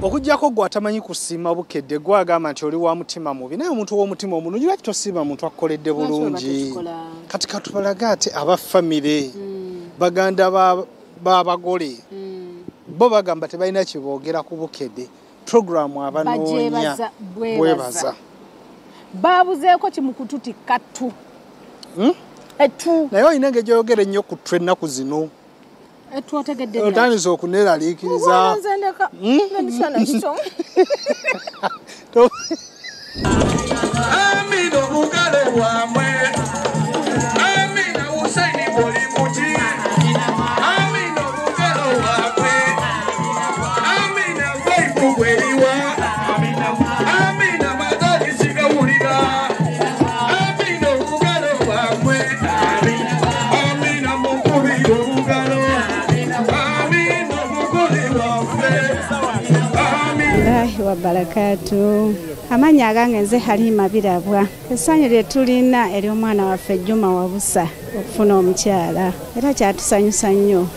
okujjako gwe atamanyi kusiima bukedde gwagamba nti oli wa mutima mubi naye omuntu w'omutima omulungi lwaki tosiima muntu akoledde bulungi kati katubalaga ate abafamire baganda b'abagole bo bagamba tebalina kiboogera ku bukedde programu abanoonya bwebaza baabuzeeko kimukututi kattu etu naye olina engeri gy'oyogera ennyo ku ttwe ennaku zino etu otegedde otandise okuneeraliikiriza Amina omugale wamwe Amina Hussein Bolimuti Amina omugale wamwe Amina Faifu Gweriwa Amina Madali Sigawulira Amina omugale wamwe Amina Mukubiri omugalo Amina omugole wamwe Allahi wa barakatu. Amanya agange nze Halima Birabwa. Essanyu lye tulina eri omwana waffe Juma Wabusa okufuna omukyala era kyatusanyusa nnyo.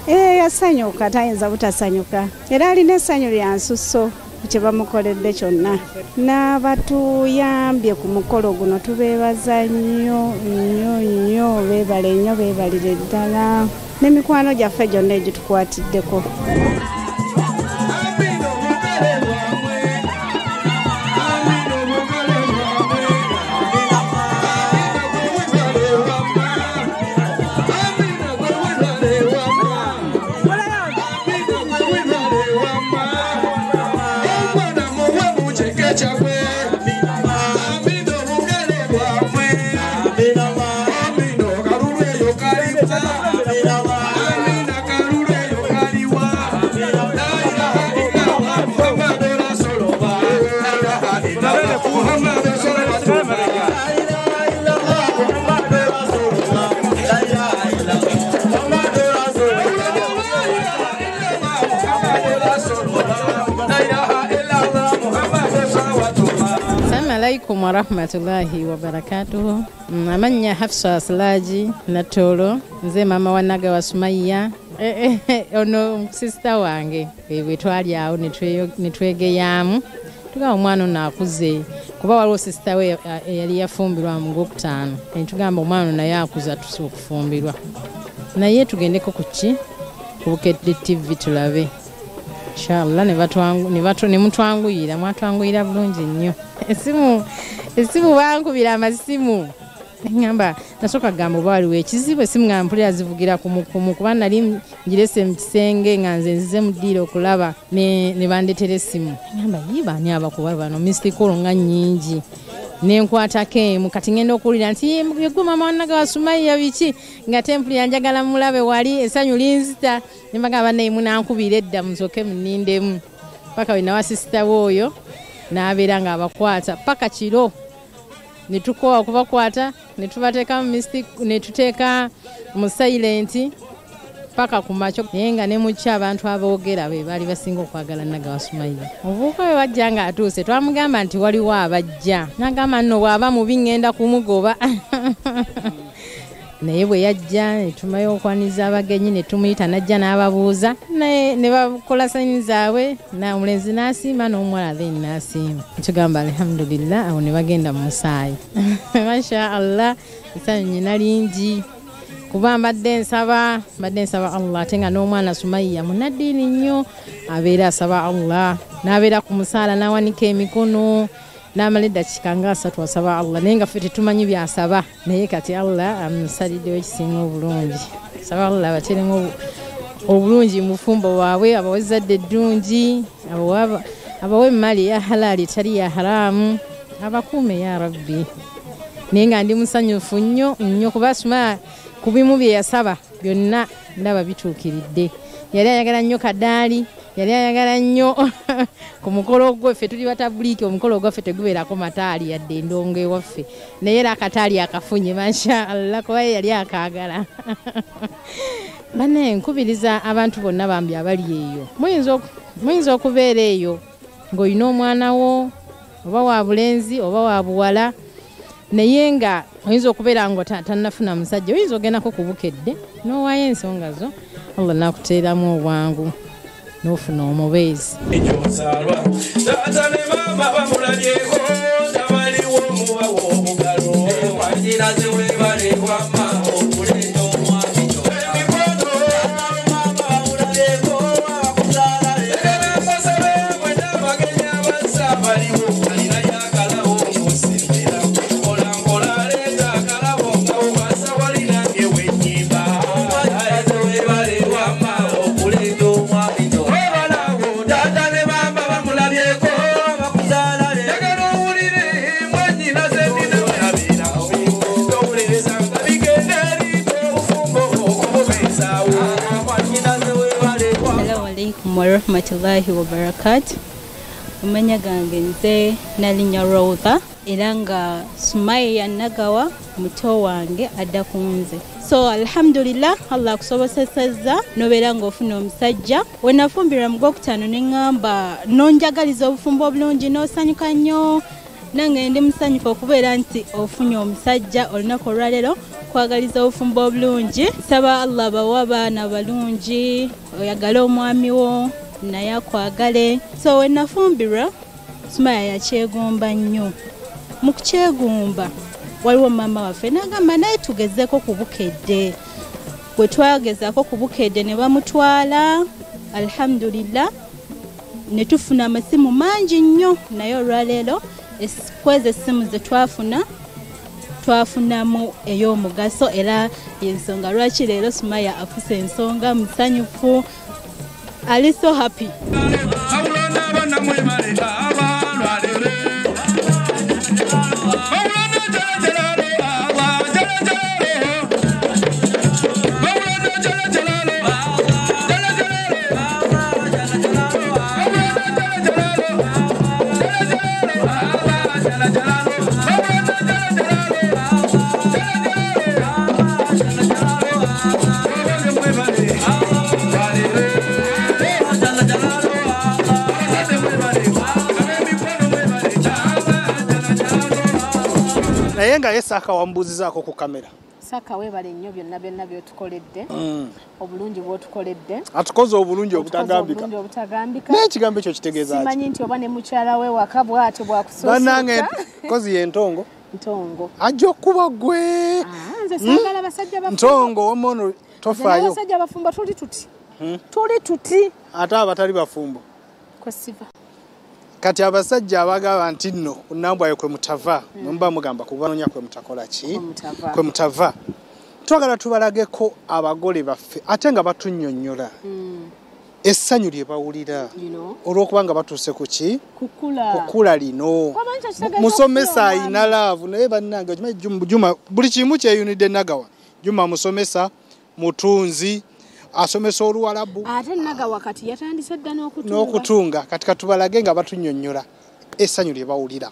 Yasanyuka tayinza butasanyuka era alina essanyu lya nsusso kye bamukoledde kyonna n'abatuyambye ku mukolo guno tubeebaza nnyo nnyo beebale nnyo beebalire ddala n'emikwano gyaffe gyonna egitukwatiddeko. Assalamualaikum warahmatullahi wabarakatuh. Amanya Hafsa Aslaji Natolo nze mama wa Naga wa Sumaiya ono sister wange bwe twali awo netwegeyamu tuga omwana nakuze kuba waliwo sister we yali yafumbirwa mu Gwokutaano tugamba omwana naye akuza tusi okufumbirwa naye tugendeko kuki ku Bukedde TV tulabe inshallah ne mutwanguyira bulungi nnyo esimu bankubira amasimu ngamba nasoka gamba bwaliwo ekizibu esimu ngampulira zivugira ku mukumu kuba nali njirese mu kisenge nga nze mu ddiiro okulaba ne bandetera esimu ngamba yibaani abakuba bano mistikolo nga nnyingi nenkwatako emu kati ngenda okuwulira nti yegwe mama wa Naga wa Sumaiya biki nga tempuli yanjagala mulabe wali essanyu linzita ne mbagamba naye munankubira edda musoke munindemu paka we nawa sister w'oyo n'abeera nga abakwata paka kiro ne tukowa okubakwata ne tubateeka mu mystic ne tuteeka mu silent paka ku makyo naye nga ne muki abantu aboogera be baali basinga okwagala Naga wa Sumaiya. Obuuka we wajja nga atuuse twamugamba nti waliwo abajja n'agamba nno bw'aba mubi ngenda kumugoba naye bwe yajja ne tumayo okwaniza abagenyi ne tumuyita najja n'ababuuza ne bakola sayini zaabwe omulenzi n'asiima n'omuwala then n'asiima tugamba alhamdulillah awo ne bagenda mu musaayi masha Allah essanyu nnyina lingi kuba mbadde nsaba Allah ate nga n'omwana Sumaiya munaddiini nnyo abeera asaba Allah n'abeera ku musaala n'awanika emikono n'amala eddakiika nga 3 asaba Allah naye nga ffe tetumanyi byasaba naye kati Allah amusaliddewo ekisinga obulungi asaba Allah abateremu obulungi mu bufumbo bwabwe abawe ezzadde eddungi abawe emmali ya halali tali ya haramu abakuume ya Rabbi naye nga ndi musanyufu nnyo kuba Sumaiya ku bimu bye yasaba byonna ndaba bituukiridde yali ayagala nnyo kadaali yali ayagala nnyo ku mukolo gwaffe tuli batabuliki omukolo gwaffe tegubeerako mataali yadde endongo ewaffe naye era akataali akafunye masha Allah kuba yali akaagala bane nkubiriza abantu bonna bambi abali eyo muyinza okubeera eyo ng'olina omwana wo oba wa bulenzi oba wa buwala naye nga oyinza okubeera ngo tannafuna musajja oyinza ogendako ku Bukedde n'owaayo ensonga zo Allah nakuteeramu obwangu n'ofuna omubeezi. Warahmatullahi wabarakatuh. Umanya gange nze nalinya Rotha era nga Sumaya Nagawa muto wange adda kunze. So alhamdulillah Allah akusobosesezza nobeera ng'ofuna omusajja. We nafumbira mu gwokutaano ne ŋŋamba nonjagaliza obufumbo obulungi n'osanyuka nnyo. Nange ndi musanyufu okubeera nti ofunye omusajja olunaku olwaleero kwagaliza obufumbo obulungi. Saba Allah bawa abaana balungi oyagala omwami wo naye akwagale. So we nafumbirwa Sumaya yakyegomba nnyo. Mu kukyegomba waliwo mama waffe n'agamba naye tugezeeko ku bukedde. Bwe twagezaako ku bukedde ne bamutwala alhamdulillah ne tufuna amasimu mangi nnyo naye olwaleero kwezi essimu ze twafunamu ey'omugaso era y'ensonga lwaki leero Sumaya afuse ensonga musanyufu. Ali so happy. naye nga Saka wambuzizaako ku kamera. Saka weebale nnyo byonna by'otukoledde. Obulungi bw'otukoledde. Atukoze obulungi obutagambika. N'ekigambo ekyo kitegeeza ati. Simanyi nti oba ne mukyala we waka bw'ate bwakusoosoosa. Bannange kozi y'entongo. Ntongo. Ajja okuba gwe. Nze saagala basajja bafumbo. Ntongo wamono tofaayo. Abasajja bafumbo tuli tuti. Tuli tuti. Ate abatali bafumbo. Kwesiva. Kati abasajja abagaba nti nno nnambwayo kwe mutava mba mugamba kubanonya kwe mutakola ki kwe mutava twagala tubalageko abagole baffe ate nga batunnyonnyola essanyu lye bawulira olw'okubanga batuuse ku ki kukula lino musomesa ayina laavu naye bannange Juma buli kimu kyeyunidde Nagawa. Juma musomesa mutunzi asomesa Oluwalabu ate Nagawa kati yatandise dda n'okutunga kati katubalage nga batunnyonnyola essanyu lye bawulira.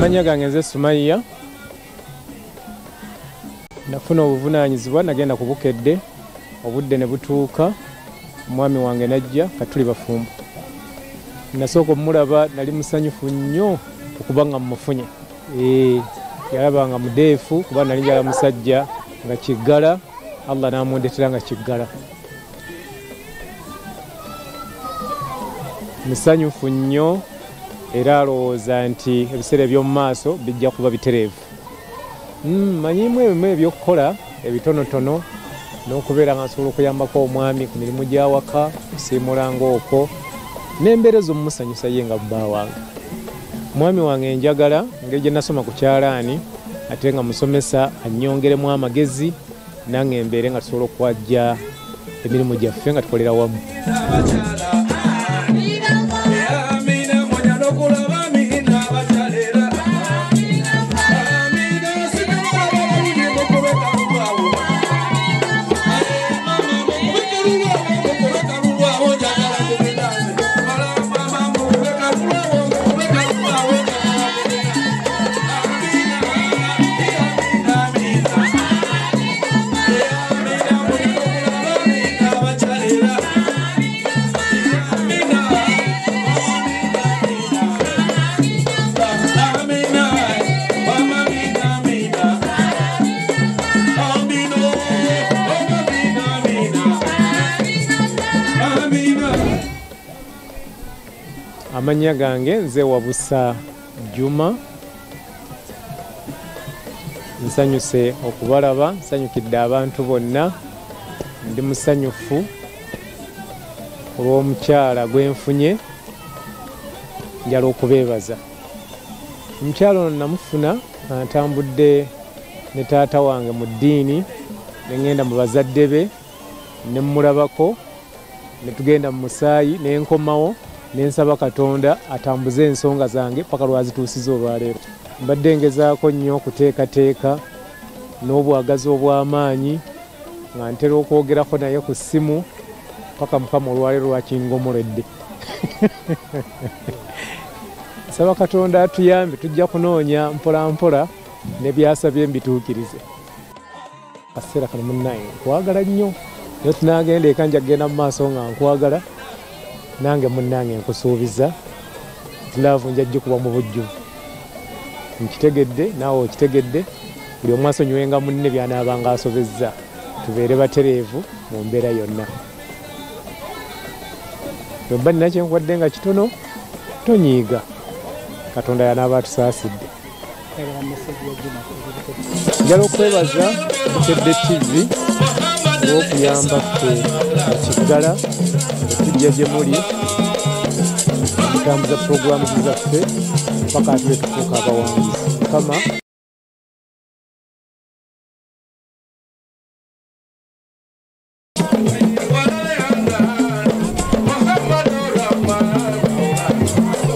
Amanya gange nze Sumaya. Nafuna obuvunaanyizibwa nagenda ku bukedde obudde ne butuuka omwami wange najja katuli bafumbo. Nasooka omulaba nali musanyufu nnyo okuba nga mmufunye. Yalaba nga mudeefu kuba nali njala musajja nga kiggala Allah n'amundetera nga kiggala. Musanyufu nnyo era alowooza nti ebiseera by'omu maaso bijja kuba bitereevu. Manyimu ebimu ebyokukola ebitonotono n'okubeera nga nsobola okuyambako omwami ku mirimu gy'awaka okusiimulanga okwo n'embeera z'omumusanyusa ye nga bba wange. mwami wange njagala ngeri gye nasoma ku kyalaani ate nga musomesa annyongeremu amagezi nange mbeere nga tusobola okwajja emirimu gyaffe nga tukolera wamu. Amanya gange nze Wabusa Juma. Nsanyuse okubalaba, nsanyukidde abantu bonna. Ndi musanyufu olw'omukyala gwenfunye, njala okubeebaza. Omukyala ono namufuna ntambudde ne taata wange mu ddiini, ne ngenda mu bazadde be, ne mmulabako, ne tugenda mu musaayi, ne nkomawo, ne nsaba Katonda atambuze ensonga zange paka lwazituusiza olwaleero. Mbadde ngezaako nnyo okuteekateeka n'obwagazi obw'amaanyi nga ntera okwogerako naye ku ssimu paka Mukama olwaleero lwakingomoledde. Nsaba Katonda atuyambe, tujja kunoonya mpola mpola ne byasabye mbituukirize. Kaseera kano munnaye nkwagala nnyo, naye tunaagenda eka nja kugenda mu maaso nga nkwagala, nange munnange nkusuubiza laavu nja kuba mu bujjuvu. Nkitegedde naawe okitegedde, buli omu asonyiwenga munne by'anaabanga asobezza, tubeere batereevu mu mbeera yonna. Bwemba nina kyenkwadde nga kitono tonyiiga, Katonda y'anaaba atusaasidde. Njala okwebaza Bukedde TV olw'okuyamba ffe ekiggala okujja gye muli okutambuza puroguramu zaffe paka atule tufuuka abawanguzi. Mukama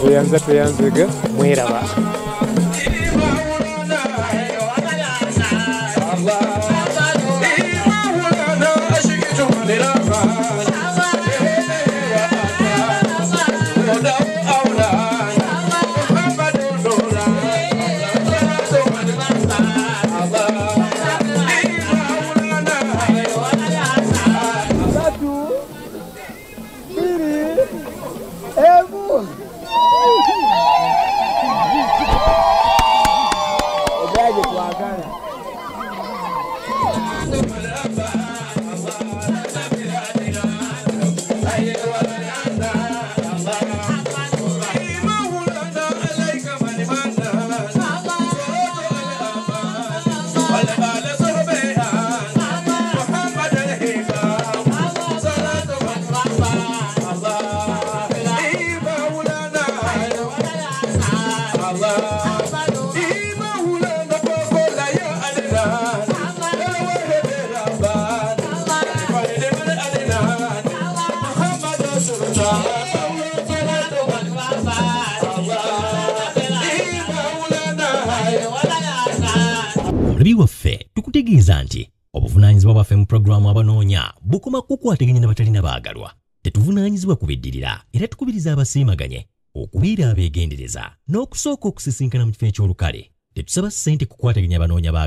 tweyanza tweyanzega mweraba. Omulubi waffe tukutegeeza nti obuvunaanyizibwa bwaffe mu pulogulaamu Abanoonya bukoma kukwataganya n'abatalina baagalwa. Tetuvunaanyizibwa kubiddirira era tukubiriza abasiimaganye okubeera abeegendereza n'okusooka okusisinkana mu kifo eky'olukale. Tetusaba ssente kukwataganya abanoonya